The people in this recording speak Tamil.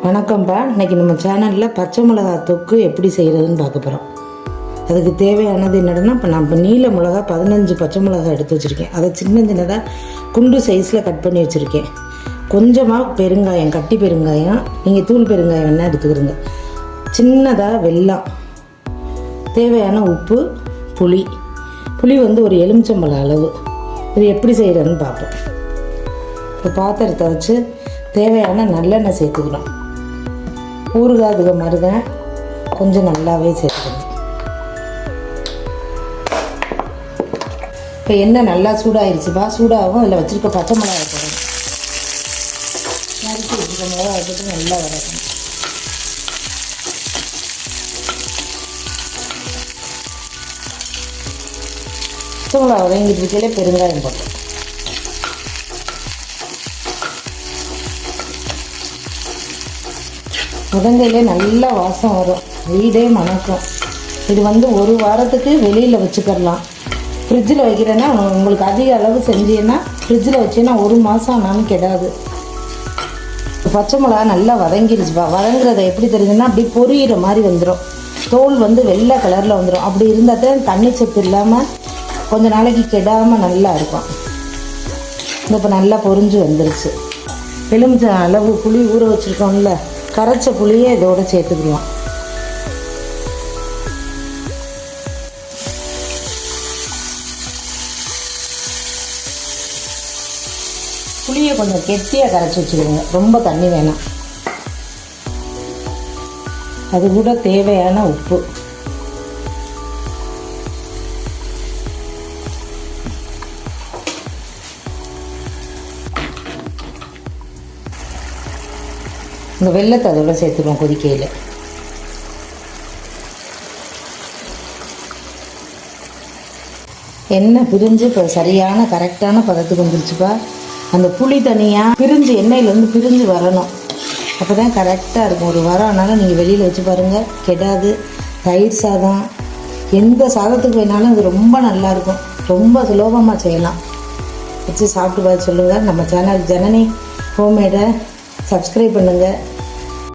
வணக்கம்ப்பா. இன்றைக்கி நம்ம சேனலில் பச்சை மிளகா தொக்கு எப்படி செய்கிறதுன்னு பார்க்க போகிறோம். அதுக்கு தேவையானது என்னென்னா, இப்போ நான் நீல மிளகா 15 பச்சை மிளகா எடுத்து வச்சுருக்கேன். அதை சின்னதாக குண்டு சைஸில் கட் பண்ணி வச்சுருக்கேன். கொஞ்சமாக பெருங்காயம், கட்டி பெருங்காயம், நீங்கள் தூள் பெருங்காயம் வேணால் எடுத்துக்கிறோங்க. சின்னதாக வெல்லம், தேவையான உப்பு, புளி ஒரு எலுமிச்சம்பழம் அளவு. இது எப்படி செய்கிறதுன்னு பார்ப்போம். இப்போ பாத்திரத்தை வச்சு தேவையான நல்லெண்ணெய் சேர்த்துக்கணும். ஊறுகாதுக மருகன் கொஞ்சம் நல்லாவே சேர்த்துக்கணும். இப்போ எண்ணெய் நல்லா சூடாகிடுச்சுப்பா. சூடாகும். அதில் வச்சுருக்க பச்சை மிளகாய் போடணும். நறுக்கி வச்சுக்க மிளகாய் வச்சுட்டு நல்லா வதக்கணும். பச்சை மிளகா வதங்கிட்டு இருக்கையிலே பெருங்காயம் போட்டோம். முதங்கையிலே நல்லா வாசம் வரும், வீடே மணக்கும். இது ஒரு வாரத்துக்கு வெளியில் வச்சுக்கலாம். ஃப்ரிட்ஜில் வைக்கிறேன்னா உங்களுக்கு அதிக அளவு செஞ்சீங்கன்னா ஃப்ரிட்ஜில் வச்சீங்கன்னா 1 மாதம் ஆனாலும் கெடாது. பச்சை மிளகா நல்லா வதங்கிடுச்சுப்பா. வதங்குறத எப்படி தெரியுதுன்னா, அப்படி பொரியிற மாதிரி வந்துடும். தோல் வெள்ளை கலரில் வந்துடும். அப்படி இருந்தால் தான் தண்ணி சத்து இல்லாமல் கொஞ்சம் நாளைக்கு கெடாமல் நல்லா இருக்கும். இப்போ நல்லா பொரிஞ்சு வந்துருச்சு. எலுமிச்சை அளவு புளி ஊற வச்சுருக்கோம்ல, கரைச்ச புளியை இதோடு சேர்த்துக்கலாம். புளியை கொஞ்சம் கெட்டியாக கரைச்சி வச்சுக்கோங்க, ரொம்ப தண்ணி வேணாம். அது கூட தேவையான உப்பு, இந்த வெல்லத்தை அதோட சேர்த்துருவோம் கொதிக்கையில். எண்ணெய் பிரிஞ்சு இப்போ சரியான கரெக்டான பதத்துக்கு வந்துருச்சுப்பா. அந்த புளி தனியாக பிரிஞ்சு எண்ணெயிலேருந்து பிரிஞ்சு வரணும். அப்போ தான் கரெக்டாக இருக்கும். ஒரு வாரம் ஆனாலும் நீங்கள் வெளியில் வச்சு பாருங்கள், கெடாது. தயிர் சாதம், எந்த சாதத்துக்கு வேணாலும் இது ரொம்ப நல்லாயிருக்கும். ரொம்ப சுலபமாக செய்யலாம். வச்சு சாப்பிட்டு பார்த்து சொல்லுங்கள். நம்ம சேனல் ஜனனி ஹோம்மேடை சப்ஸ்கிரைப் பண்ணுங்கள்.